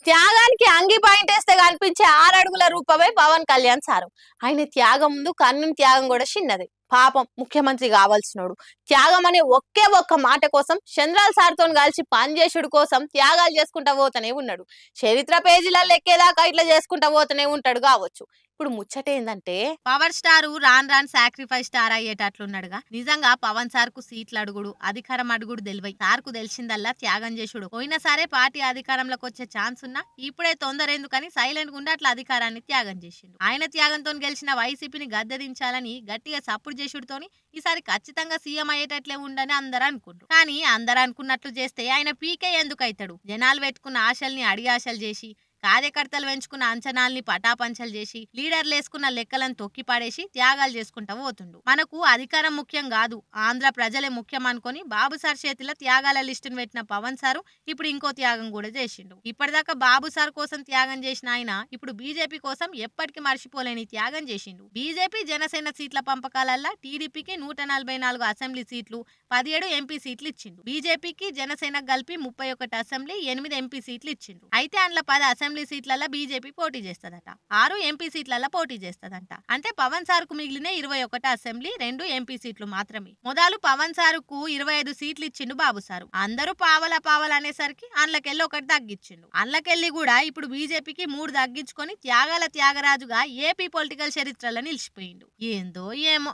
త్యాగానికి అంగి పాయింటేస్తే కనిపించే 6 అడుగుల రూపమే పవన్ కళ్యాణ్ సారు. ఆయన త్యాగం ముందు కర్ణుని త్యాగం కూడా చిన్నది. పాపం ముఖ్యమంత్రి కావాల్సినోడు త్యాగం అనే ఒకే ఒక్క మాట కోసం చంద్రాల సార్తో కలిసి పనిచేసుడు కోసం త్యాగాలు చేసుకుంటా పోతూనే ఉన్నాడు. చరిత్ర పేజీలలో ఎక్కేదాకా ఇట్లా చేసుకుంటా పోతూనే ఉంటాడు కావచ్చు. ఇప్పుడు ముచ్చట ఏందంటే పవర్ స్టార్ రాన్ రాన్ సాక్రిఫైస్ స్టార్ అయ్యేటట్లున్నాడుగా. నిజంగా పవన్ సార్ కు సీట్లు అడుగుడు అధికారం అడుగుడు తెలివై సార్ కు తెలిసిందల్లా త్యాగం చేసుడు. పోయినా సరే పార్టీ అధికారంలోకి వచ్చే ఛాన్స్ ఉన్నా ఇప్పుడే తొందర ఎందుకని సైలెంట్ గుండా అట్లా అధికారాన్ని త్యాగం చేసిండు. ఆయన త్యాగంతో గెలిచిన వైసీపీని గద్దెదించాలని గట్టిగా సపోర్ట్ చేసుడుతోని ఈసారి ఖచ్చితంగా సీఎం అయ్యేటట్లే ఉండని అందరూ అనుకుంటారు. కానీ అందరూ అనుకున్నట్లు చేస్తే ఆయన పీకే ఎందుకు అవుతాడు? జనాలు పెట్టుకున్న ఆశల్ని అడియాశలు చేసి కార్యకర్తలు పెంచుకున్న అంచనాల్ని పటాపంచలు చేసి లీడర్లు వేసుకున్న లెక్కలను తొక్కి పడేసి త్యాగాలు చేసుకుంటా పోతుండు. మనకు అధికారం ముఖ్యం కాదు, ఆంధ్ర ప్రజలే ముఖ్యం అనుకుని బాబు సార్ చేతిలో త్యాగాల లిస్టును పెట్టిన పవన్ సారు ఇప్పుడు ఇంకో త్యాగం కూడా చేసిండు. ఇప్పటిదాకా బాబు సార్ కోసం త్యాగం చేసిన ఆయన ఇప్పుడు బీజేపీ కోసం ఎప్పటికీ మర్చిపోలేని త్యాగం చేసిండు. బీజేపీ జనసేన సీట్ల పంపకాలల్లా టీడీపీకి 144 అసెంబ్లీ సీట్లు 17 ఎంపీ సీట్లు ఇచ్చిండు. బీజేపీకి జనసేనకు కలిపి 31 అసెంబ్లీ 8 ఎంపీ సీట్లు ఇచ్చిండు. అయితే అందులో 10 అసెంబ్లీ సీట్లలో బీజేపీ పోటీ చేస్తదట, 6 ఎంపీ సీట్లలో పోటీ చేస్తదంట. అంటే పవన్ సార్ కు మిగిలిన 21 అసెంబ్లీ 2 ఎంపీ సీట్లు మాత్రమే. మొదలు పవన్ సార్ కు 25 సీట్లు ఇచ్చిండు బాబు సారు. అందరూ పావల అనేసరికి అందులోకెళ్ళి ఒకటి తగ్గించిండు. అందులోకెళ్ళి కూడా ఇప్పుడు బీజేపీకి 3 తగ్గించుకొని త్యాగాల త్యాగరాజుగా ఏపీ పొలిటికల్ చరిత్రలో నిలిచిపోయిండు. ఏందో ఏమో.